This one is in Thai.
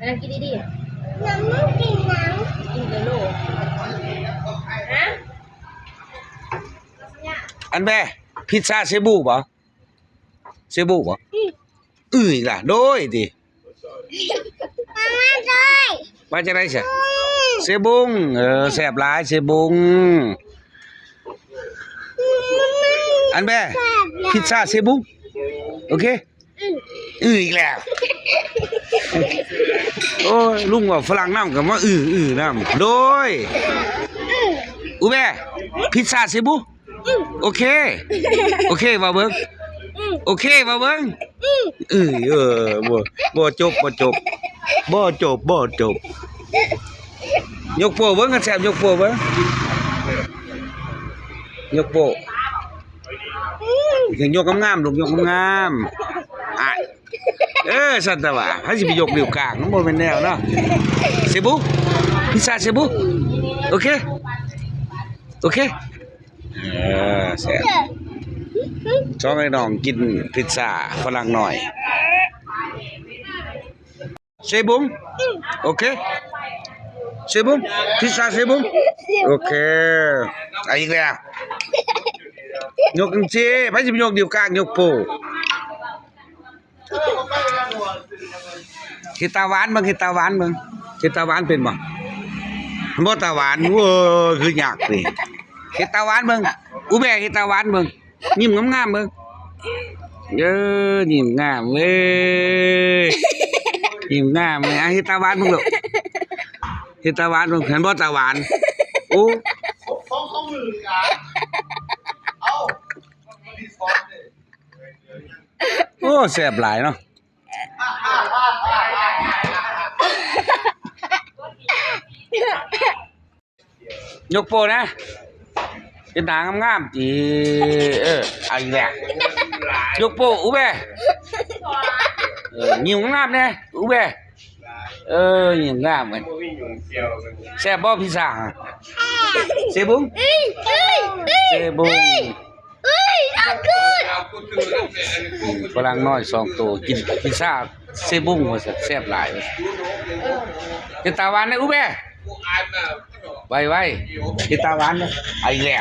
นั่งกินดีๆน้ำไม่กินน้ำกินเลยลูกฮะอันแม่พิซซ่าเซบูบ่เซบูบ่อีกล่ะโดยดิมาจากไหนซะเซบุงแซ่บหลายเซบุงอันแม่พิซซ่าเซบุงโอเคอีกแล้วโอ้ยลุงว่าฝรั่งน้ำกับว่าน้ำโดยอูแม่พิซซ่าเซบุโอเคโอเคว่าเบิ่งโอเคว่าเบิ่งบ่จบยกโป้เบิ่งกันแซ่บยกโป้เบิ่งยกโป้ยกงามๆลูกยกงามๆอ่ะสันตะว่าให้สิไปยกนิ้วกลางมันบ่แม่นแนวเนาะเซบุพิซซ่าเซบุโอเคโอเคแซ่บชอบให้น้องกินพิซซ่าฝรั่งหน่อยเซบุงโอเคเซบุงพิซซ่าเซบุงโอเคอีกแล้วยกจังซี่ไปสิไปยกนิ้วกลางยกโป้เฮ็ดตาหวานเบิ่งเฮ็ดตาหวานเบิ่งเฮ็ดตาหวานเป็นบ่บ่ตาหวานคือยากนี่เฮ็ดตาหวานเบิ่งอูแบเฮ็ดตาหวานเบิ่งยิ้มงามๆเบิ่งยิ้มงามเว้ยยิ้มงามเฮ็ดตาหวานเบิ่งลูกเฮ็ดตาหวานเบิ่งเห็นบ่ตาหวานโอ้ของมืออ่ะเอ้าโอ้แซ่บหลายเนาะยกโปนะเป็นหางงามๆจีอันแหละยกโปอูเบ้ยิ้มงามเนี่ยอูเบ้ยิ้มงามกันแซ่บบ่พิซซ่าเซบุงเซบุงฝรั่งน้อย2ตัวกินพิซซ่าเซบุงว่าแซ่บหลายกินตาหวานนะอูเบ้ไว้กินตาหวานนะไอ้แหละ